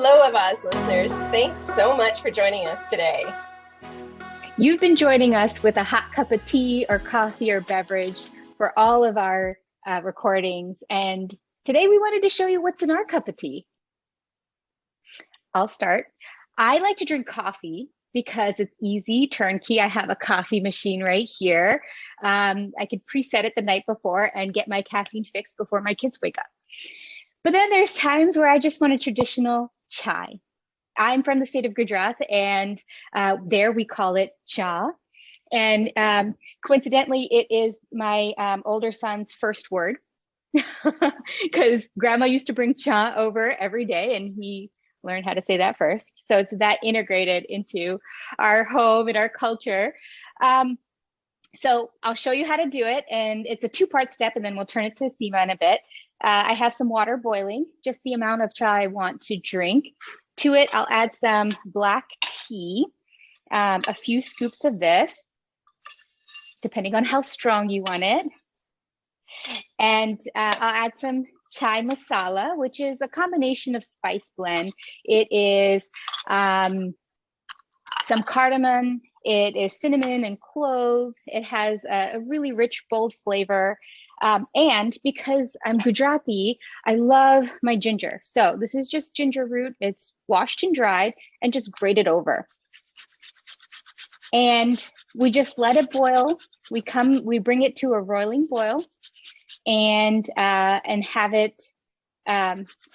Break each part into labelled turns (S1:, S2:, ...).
S1: Hello, Avaz listeners. Thanks so much for joining us today.
S2: You've been joining us with a hot cup of tea or coffee or beverage for all of our recordings. And today we wanted to show you what's in our cup of tea. I'll start. I like to drink coffee because it's easy, turnkey. I have a coffee machine right here. I can preset it the night before and get my caffeine fix before my kids wake up. But then there's times where I just want a traditional chai. I'm from the state of Gujarat, and there we call it cha. And coincidentally, it is my older son's first word because grandma used to bring cha over every day, and he learned how to say that first. So it's that integrated into our home and our culture. So I'll show you how to do it, and it's a two-part step, and then we'll turn it to Seema in a bit. I have some water boiling, just the amount of chai I want to drink. To it, I'll add some black tea, a few scoops of this, depending on how strong you want it. And I'll add some chai masala, which is a combination of spice blend. It is some cardamom, it is cinnamon and clove. It has a really rich, bold flavor. And because I'm Gujarati, I love my ginger. So this is just ginger root. It's washed and dried and just grated over. And we just let it boil. We bring it to a roiling boil and have it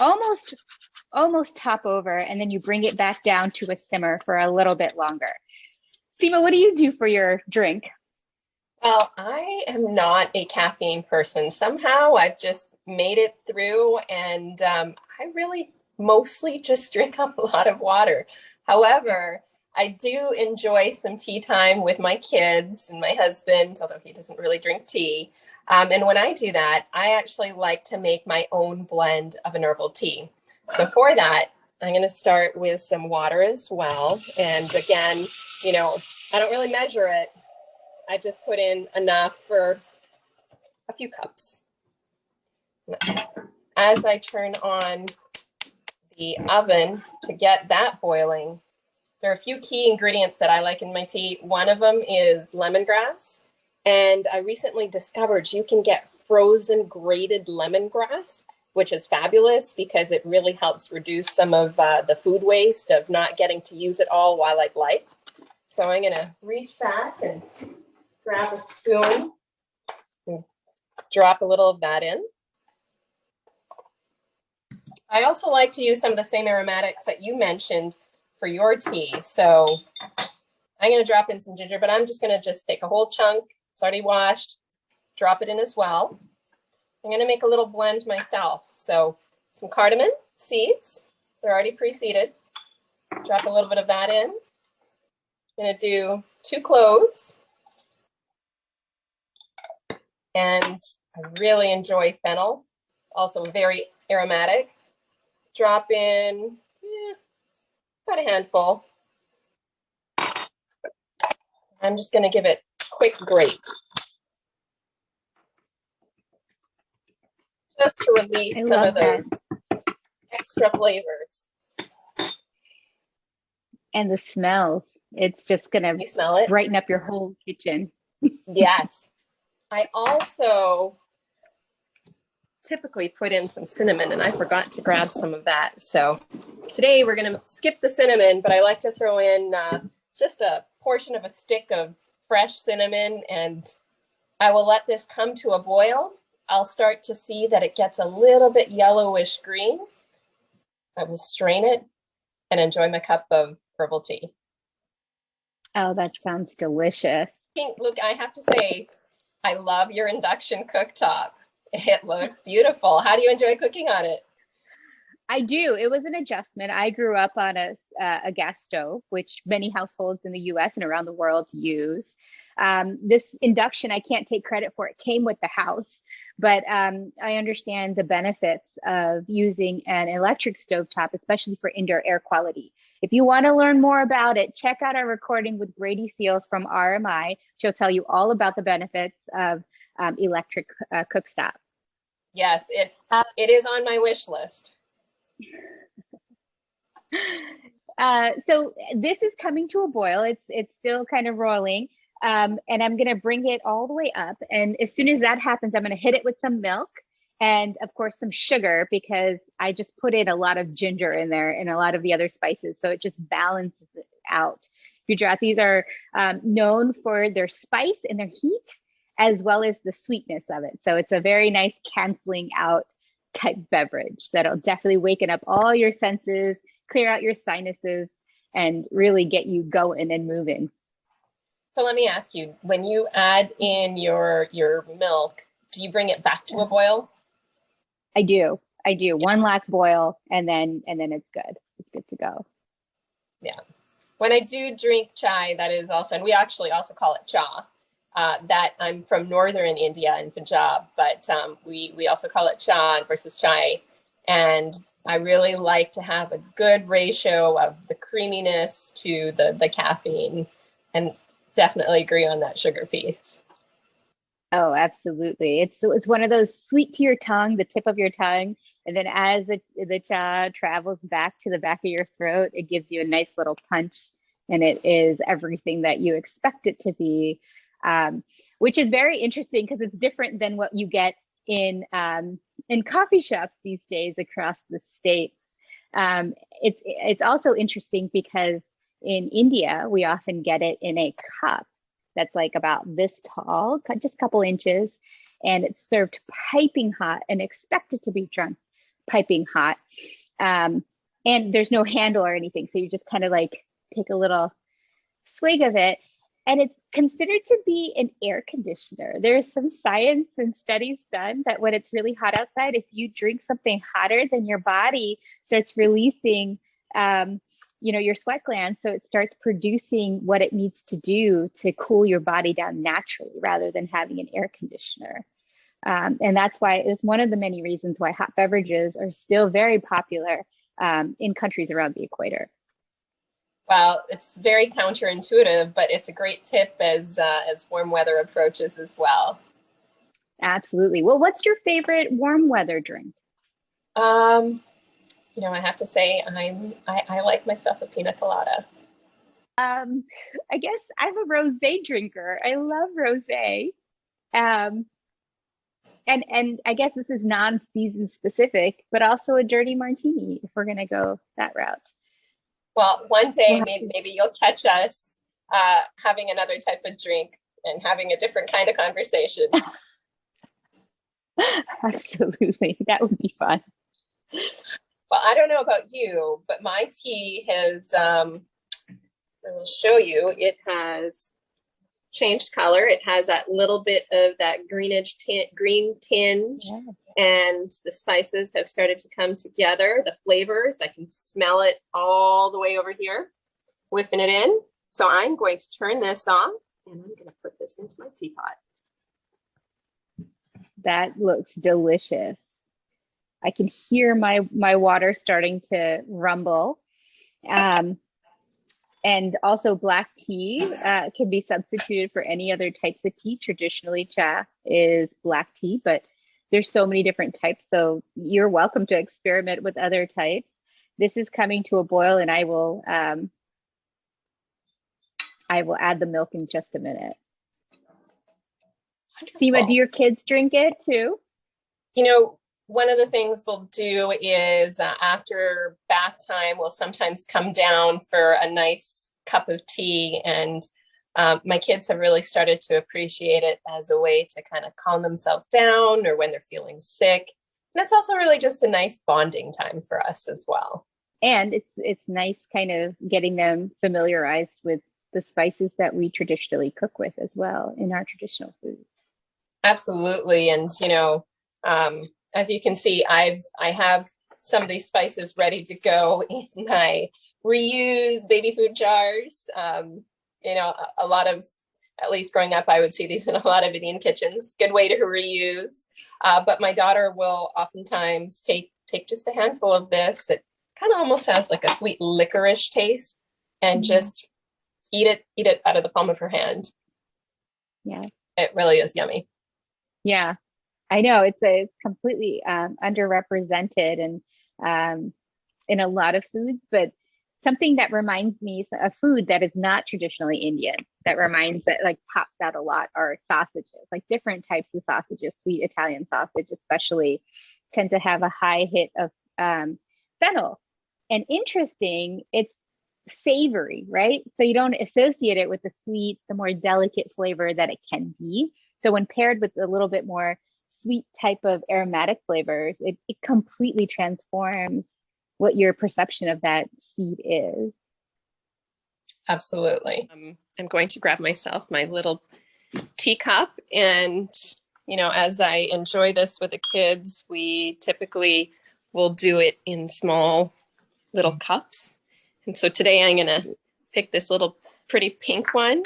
S2: almost top over. And then you bring it back down to a simmer for a little bit longer. Seema, what do you do for your drink?
S1: Well, I am not a caffeine person. Somehow I've just made it through, and I really mostly just drink a lot of water. However, I do enjoy some tea time with my kids and my husband, although he doesn't really drink tea. And when I do that, I actually like to make my own blend of an herbal tea. So for that, I'm going to start with some water as well. And again, I don't really measure it. I just put in enough for a few cups. As I turn on the oven to get that boiling, there are a few key ingredients that I like in my tea. One of them is lemongrass. And I recently discovered you can get frozen grated lemongrass, which is fabulous because it really helps reduce some of the food waste of not getting to use it all while I'd like. So I'm going to reach back and grab a spoon and drop a little of that in. I also like to use some of the same aromatics that you mentioned for your tea. So I'm going to drop in some ginger, but I'm just going to take a whole chunk. It's already washed. Drop it in as well. I'm going to make a little blend myself. So some cardamom seeds. They're already pre-seeded. Drop a little bit of that in. I'm going to do 2 cloves. And I really enjoy fennel, also very aromatic. Drop in about a handful. I'm just going to give it a quick grate. Just to release some of those extra flavors.
S2: And the smells. It's just going to brighten up your whole kitchen.
S1: Yes. I also typically put in some cinnamon, and I forgot to grab some of that. So today we're going to skip the cinnamon, but I like to throw in just a portion of a stick of fresh cinnamon, and I will let this come to a boil. I'll start to see that it gets a little bit yellowish green. I will strain it and enjoy my cup of herbal tea.
S2: Oh, that sounds delicious.
S1: Look, I have to say, I love your induction cooktop. It looks beautiful. How do you enjoy cooking on it?
S2: I do. It was an adjustment. I grew up on a gas stove, which many households in the US and around the world use. This induction, I can't take credit for. It came with the house, but I understand the benefits of using an electric stovetop, especially for indoor air quality. If you want to learn more about it, check out our recording with Brady Seals from RMI. She'll tell you all about the benefits of electric cooktop.
S1: Yes, it is on my wish list.
S2: So this is coming to a boil. It's still kind of rolling. And I'm gonna bring it all the way up. And as soon as that happens, I'm gonna hit it with some milk and of course some sugar because I just put in a lot of ginger in there and a lot of the other spices. So it just balances it out. Gujaratis are known for their spice and their heat, as well as the sweetness of it. So it's a very nice canceling out type beverage that'll definitely waken up all your senses, clear out your sinuses, and really get you going and moving.
S1: So let me ask you, when you add in your milk, do you bring it back to a boil?
S2: I do. I do. One last boil and then it's good. It's good to go.
S1: Yeah. When I do drink chai, that is also, and we actually also call it cha. That I'm from northern India in Punjab, but we also call it cha versus chai. And I really like to have a good ratio of the creaminess to the caffeine, and definitely agree on that sugar piece.
S2: Oh, absolutely. It's one of those sweet to your tongue, the tip of your tongue, and then as the cha travels back to the back of your throat, it gives you a nice little punch, and it is everything that you expect it to be, um, which is very interesting because it's different than what you get in coffee shops these days across the states. It's also interesting because in India we often get it in a cup that's like about this tall, just a couple inches, and it's served piping hot and expected to be drunk piping hot. Um, and there's no handle or anything, so you just kind of like take a little swig of it. And it's considered to be an air conditioner. There's some science and studies done that when it's really hot outside, if you drink something hotter, then your body starts releasing, um, your sweat glands. So it starts producing what it needs to do to cool your body down naturally rather than having an air conditioner. And that's why it's one of the many reasons why hot beverages are still very popular in countries around the equator.
S1: Well, it's very counterintuitive, but it's a great tip as warm weather approaches as well.
S2: Absolutely. Well, what's your favorite warm weather drink?
S1: Um, I have to say I like myself a pina colada.
S2: Um, I guess I'm a rosé drinker. I love rosé. Um, and I guess this is non-season specific, but also a dirty martini if we're gonna go that route.
S1: Well, one
S2: We'll
S1: day
S2: have
S1: maybe you'll catch us having another type of drink and having a different kind of conversation.
S2: to absolutely. That would be fun.
S1: Well, I don't know about you, but my tea has, I will show you, it has changed color. It has that little bit of that green tinge,
S2: Yeah.
S1: and the spices have started to come together. The flavors, I can smell it all the way over here, whipping it in. So I'm going to turn this on and I'm going to put this into my teapot.
S2: That looks delicious. I can hear my water starting to rumble. Um, and also black tea can be substituted for any other types of tea. Traditionally, cha is black tea, but there's so many different types. So you're welcome to experiment with other types. This is coming to a boil, and I will add the milk in just a minute. Seema, do
S1: Wonderful.
S2: your kids drink it too?
S1: You know, one of the things we'll do is after bath time, we'll sometimes come down for a nice cup of tea. And my kids have really started to appreciate it as a way to kind of calm themselves down or when they're feeling sick. And it's also really just a nice bonding time for us as well.
S2: And it's nice kind of getting them familiarized with the spices that we traditionally cook with as well in our traditional foods.
S1: Absolutely. And, as you can see, I have some of these spices ready to go in my reused baby food jars. A lot of, at least growing up, I would see these in a lot of Indian kitchens. Good way to reuse. But my daughter will oftentimes take just a handful of this. It kind of almost has like a sweet licorice taste, and
S2: Mm.
S1: just eat it out of the palm of her hand.
S2: Yeah.
S1: It really is yummy.
S2: Yeah. I know it's completely underrepresented and in a lot of foods, but something that reminds me of food that is not traditionally Indian, that like pops out a lot are sausages, like different types of sausages. Sweet Italian sausage, especially, tend to have a high hit of fennel. And interesting, it's savory, right? So you don't associate it with the sweet, the more delicate flavor that it can be. So when paired with a little bit more sweet type of aromatic flavors, it completely transforms what your perception of that seed is.
S1: Absolutely. I'm going to grab myself my little teacup, and as I enjoy this with the kids, we typically will do it in small little cups. And so today I'm going to pick this little pretty pink one.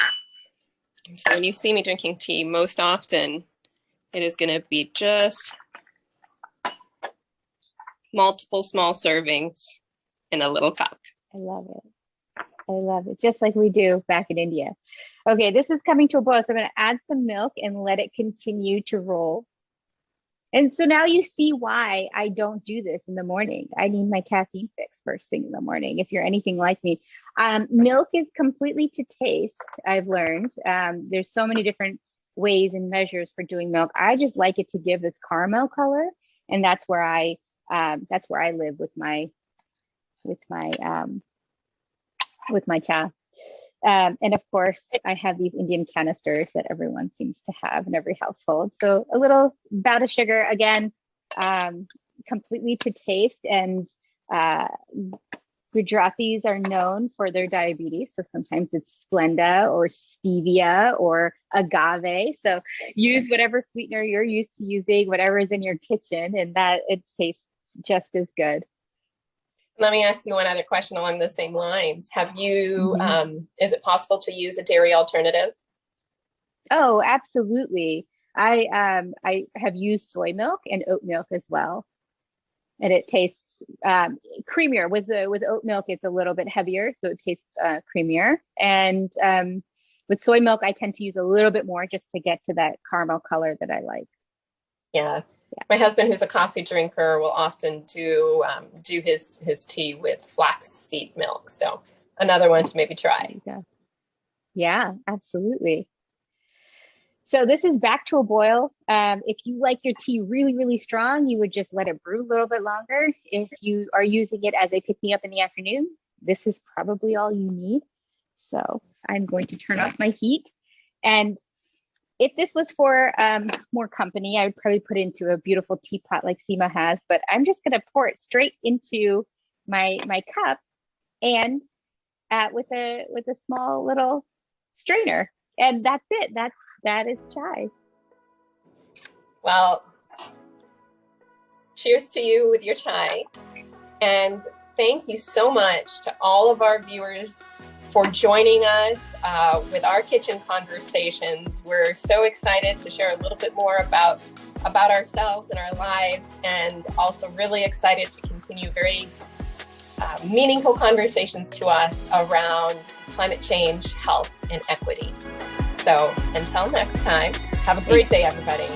S1: So when you see me drinking tea, most often it is going to be just multiple small servings in a little cup.
S2: I love it. I love it. Just like we do back in India. Okay, this is coming to a boil. So I'm going to add some milk and let it continue to roll. And so now you see why I don't do this in the morning. I need my caffeine fix first thing in the morning. If you're anything like me, milk is completely to taste. I've learned there's so many different ways and measures for doing milk. I just like it to give this caramel color, and that's where I live with my cha. And of course, I have these Indian canisters that everyone seems to have in every household. So a little bout of sugar, again, completely to taste. And Gujaratis are known for their diabetes. So sometimes it's Splenda or stevia or agave. So use whatever sweetener you're used to using, whatever is in your kitchen, and that it tastes just as good.
S1: Let me ask you one other question along the same lines. Have you, is it possible to use a dairy alternative?
S2: Oh, absolutely. I have used soy milk and oat milk as well. And it tastes creamier. With oat milk, it's a little bit heavier, so it tastes creamier. And with soy milk, I tend to use a little bit more just to get to that caramel color that I like.
S1: Yeah. My husband, who's a coffee drinker, will often do his tea with flaxseed milk. So another one to maybe try.
S2: Yeah, absolutely. So this is back to a boil. If you like your tea really, really strong, you would just let it brew a little bit longer. If you are using it as a pick-me-up in the afternoon, this is probably all you need. So I'm going to turn off my heat. And if this was for more company, I would probably put it into a beautiful teapot like Seema has, but I'm just going to pour it straight into my cup, and with a small little strainer, and that's it. That is chai.
S1: Well, cheers to you with your chai, and thank you so much to all of our viewers for joining us with our kitchen conversations. We're so excited to share a little bit more about ourselves and our lives, and also really excited to continue very meaningful conversations to us around climate change, health, and equity. So until next time, have a great day, everybody.